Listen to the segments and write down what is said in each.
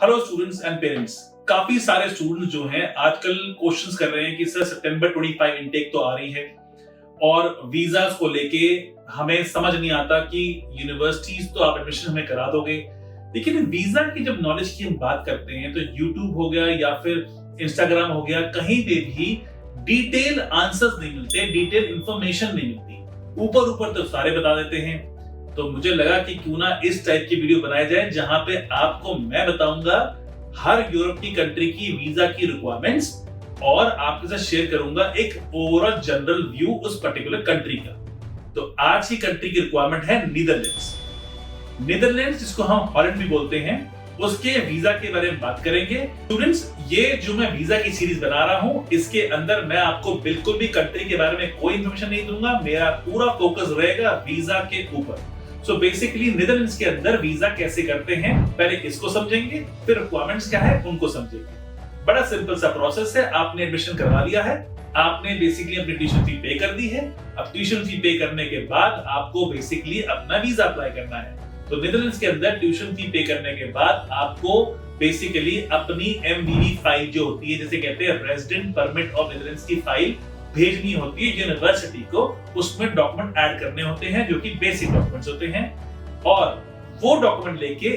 Hello students and parents. काफी सारे students जो हैं आजकल क्वेश्चंस कर रहे हैं कि सर सितंबर 25 इनटेक तो आ रही है और वीजास को लेके हमें समझ नहीं आता कि यूनिवर्सिटीज तो आप एडमिशन हमें करा दोगे, लेकिन वीजा की जब नॉलेज की हम बात करते हैं तो यूट्यूब हो गया या फिर इंस्टाग्राम हो गया, कहीं पे भी डिटेल आंसर्स नहीं मिलते, डिटेल इंफॉर्मेशन नहीं मिलती। ऊपर ऊपर तो सारे बता देते हैं। तो मुझे लगा कि क्यों ना इस टाइप की वीडियो बनाई जाए जहां पे आपको मैं बताऊंगा हर यूरोप की कंट्री की वीजा की रिक्वायरमेंट्स और आपके साथ शेयर करूंगा एक ओवरऑल जनरल व्यू उस पर्टिकुलर कंट्री का। तो आज की कंट्री की रिक्वायरमेंट है नीदरलैंड्स। नीदरलैंड्स जिसको हम हॉलैंड भी बोलते हैं, उसके वीजा के बारे में बात करेंगे। स्टूडेंट्स, ये जो मैं वीजा की सीरीज बना रहा हूं इसके अंदर मैं आपको बिल्कुल भी कंट्री के बारे में कोई इंफॉर्मेशन नहीं दूंगा। मेरा पूरा फोकस रहेगा वीजा के ऊपर। सो बेसिकली नीदरलैंड्स के अंदर वीजा कैसे करते हैं, पहले इसको समझेंगे, फिर रिक्वायरमेंट्स क्या है उनको समझेंगे। बड़ा सिंपल सा प्रोसेस है। आपने एडमिशन करवा लिया है, आपने बेसिकली अपनी ट्यूशन फी पे कर दी है। अब ट्यूशन फी पे करने के बाद आपको बेसिकली अपना वीजा अप्लाई करना है। तो नीदरलैंड्स के अंदर ट्यूशन फी पे करने के बाद आपको बेसिकली अपनी MBV फाइल जो होती है, जैसे कहते हैं रेजिडेंट परमिट ऑफ नीदरलैंड्स की फाइल भेजनी होती है यूनिवर्सिटी को। उसमें डॉक्यूमेंट ऐड करने होते हैं जो कि बेसिक डॉक्यूमेंट्स होते हैं, और वो डॉक्यूमेंट लेके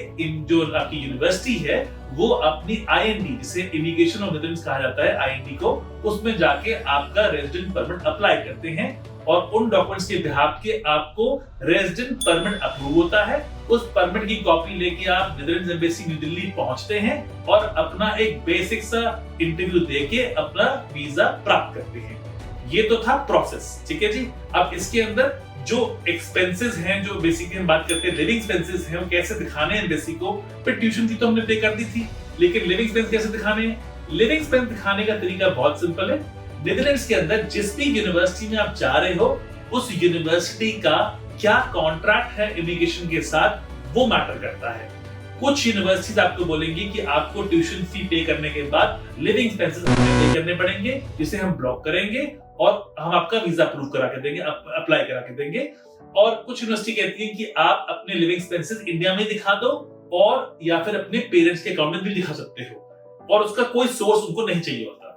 जो आपकी यूनिवर्सिटी है वो अपनी IND, जिसे इमिग्रेशन ऑफ नीदरलैंड्स कहा जाता है, IND को, उसमें जाके आपका रेजिडेंट परमिट अप्लाई करते हैं और उन डॉक्यूमेंट्स के बिहाफ के आपको रेजिडेंट परमिट अप्रूव होता है। उस परमिट की कॉपी लेके आप नीदरलैंड्स एम्बेसी न्यू दिल्ली पहुंचते हैं और अपना एक बेसिक सा इंटरव्यू देके अपना वीजा प्राप्त करते हैं। ये तो था प्रोसेस, ठीक है जी। अब इसके अंदर जो एक्सपेंसेस हैं, जो बेसिकली हम बात करते हैं लिविंग एक्सपेंसेस हैं, वो कैसे दिखाने हैं एम्बेसी को। फिर ट्यूशन फी तो हमने पे कर दी थी, लेकिन लिविंग एक्सपेंस कैसे दिखाने हैं? लिविंग एक्सपेंस दिखाने का तरीका बहुत सिंपल है। नीदरलैंड्स के अंदर जिस भी यूनिवर्सिटी में आप जा रहे हो उस यूनिवर्सिटी का क्या कॉन्ट्रैक्ट है इमिग्रेशन के साथ, वो मैटर करता है। कुछ यूनिवर्सिटीज आपको बोलेंगी कि आपको ट्यूशन फी पे करने के बाद लिविंग एक्सपेंसेस पे करने पड़ेंगे, जिसे हम ब्लॉक करेंगे और हम आपका वीजा अप्रूव करा के देंगे, अप्लाई करा के देंगे। और कुछ यूनिवर्सिटी कहती है कि आप अपने लिविंग एक्सपेंसेस इंडिया में दिखा दो और या फिर अपने पेरेंट्स के अकाउंट में भी दिखा सकते हो, और उसका कोई सोर्स उनको नहीं चाहिए होता।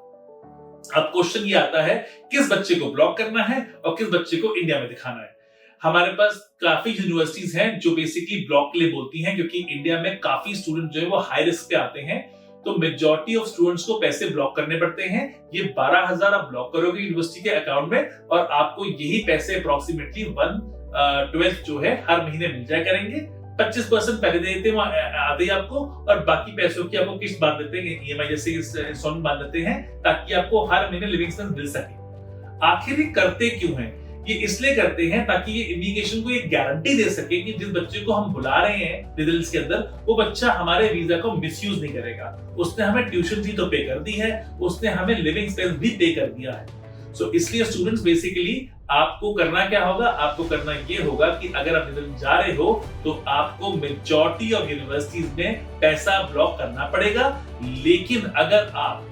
अब क्वेश्चन ये आता है किस बच्चे को ब्लॉक करना है और किस बच्चे को इंडिया में दिखाना है। हमारे पास काफी यूनिवर्सिटीज हैं जो बेसिकली ब्लॉक के लिए बोलती हैं, क्योंकि इंडिया में काफी स्टूडेंट जो है वो हाई रिस्क पे आते हैं, तो मेजॉरिटी ऑफ स्टूडेंट्स को पैसे ब्लॉक करने पड़ते हैं। ये 12,000 आप ब्लॉक करोगे यूनिवर्सिटी के अकाउंट में और आपको यही पैसे अप्रोक्सीमेटली 1/12 जो है हर महीने मिल जाया करेंगे। 25% पहले दे देते हैं आते ही आपको, और बाकी पैसों की आपको किस्त बांध देते हैं, EMI जैसे इंस्टॉलमेंट बांध देते हैं, ताकि आपको हर महीने लिविंग एक्सपेंस मिल सके। आखिर ये करते क्यों हैं? ये इसलिए करते हैं ताकि ये इमिग्रेशन को एक गारंटी दे सके कि जिस बच्चे को हम बुला रहे हैं नीदरलैंड्स के अंदर, वो बच्चा हमारे वीजा को मिसयूज नहीं करेगा। उसने हमें ट्यूशन फी तो पे कर दी है, उसने हमें लिविंग एक्सपेंस भी पे कर दिया है। सो इसलिए स्टूडेंट्स बेसिकली आपको करना क्या होगा? आपको करना ये होगा कि अगर आप नीदरलैंड जा रहे हो तो आपको मेजॉरिटी ऑफ यूनिवर्सिटीज में पैसा ब्लॉक करना पड़ेगा। लेकिन अगर आप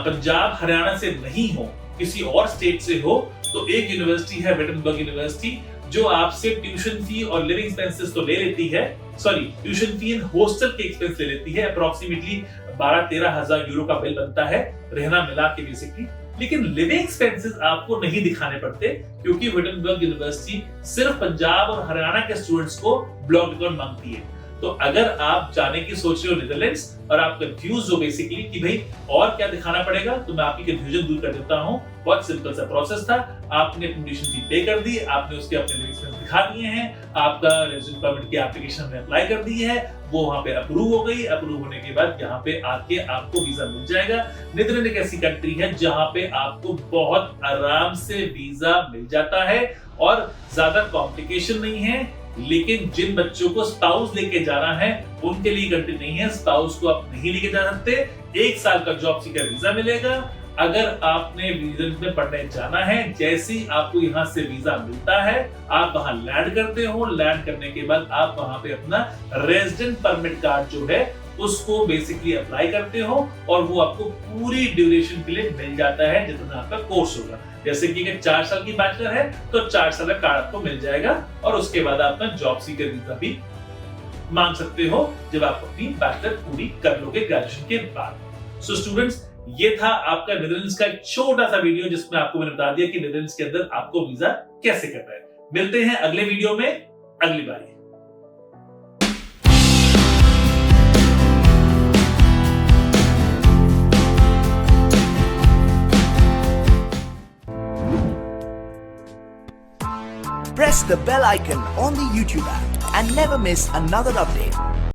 पंजाब हरियाणा से नहीं हो, किसी और स्टेट से हो, तो एक यूनिवर्सिटी है विटनबर्ग यूनिवर्सिटी, जो आपसे ट्यूशन फी और लिविंग एक्सपेंसेस तो ले लेती है, sorry tuition fee and hostel के एक्सपेंस ले लेती है। अप्रोक्सीमेटली 12-13 हजार यूरो का बिल बनता है रहना मिला के बेसिकली, लेकिन लिविंग एक्सपेंसेस आपको नहीं दिखाने पड़ते, क्योंकि विटनबर्ग यूनिवर्सिटी सिर्फ पंजाब और हरियाणा के स्टूडेंट्स को ब्लॉक अकाउंट मांगती है। तो अगर आप जाने की सोच रहे हो नीदरलैंड्स और आप कंफ्यूज हो बेसिकली कि भाई और क्या दिखाना पड़ेगा, तो मैं आपकी कंफ्यूजन दूर कर देता हूं। बहुत सिंपल सा प्रोसेस था। आपने अपनी ट्यूशन फी पे कर दी, आपने उसके अपने लिविंग एक्सपेंस दिखा दिए हैं, आपका रेजिडेंट परमिट की एप्लीकेशन में अप्लाई कर दी है, वो वहां पे अप्रूव हो गई। अप्रूव होने के बाद यहाँ पे आके आपको वीजा मिल जाएगा। नीदरलैंड एक ऐसी कंट्री है जहां पे आपको बहुत आराम से वीजा मिल जाता है और ज्यादा कॉम्प्लिकेशन नहीं है। लेकिन जिन बच्चों को स्पाउस लेके जाना है उनके लिए कंट्री नहीं है। स्पाउस को आप नहीं लेके जा सकते। 1 साल का जॉब सीकर वीजा मिलेगा। अगर आपने वीजा में पढ़ने जाना है, जैसे ही आपको यहाँ से वीजा मिलता है आप वहां लैंड करते हो। लैंड करने के बाद आप वहां पे अपना रेजिडेंट परमिट कार्ड जो है उसको बेसिकली अप्लाई करते हो और वो आपको पूरी ड्यूरेशन के लिए मिल जाता है जितना आपका कोर्स होगा। जैसे कि 4 साल की बैचलर है तो 4 साल का कार्ड आपको मिल जाएगा और उसके बाद आप अपना जॉब सीकर वीजा भी मांग सकते हो जब आप अपनी बैचलर पूरी कर लोगे ग्रेजुएशन के बाद। सो स्टूडेंट्स, ये था आपका नेदरलैंड्स का एक छोटा सा वीडियो जिसमें आपको मैंने बता दिया कि नेदरलैंड्स के अंदर आपको वीजा कैसे करना है। मिलते हैं अगले वीडियो में अगली बारी। Press the bell icon on the YouTube app and never miss another update.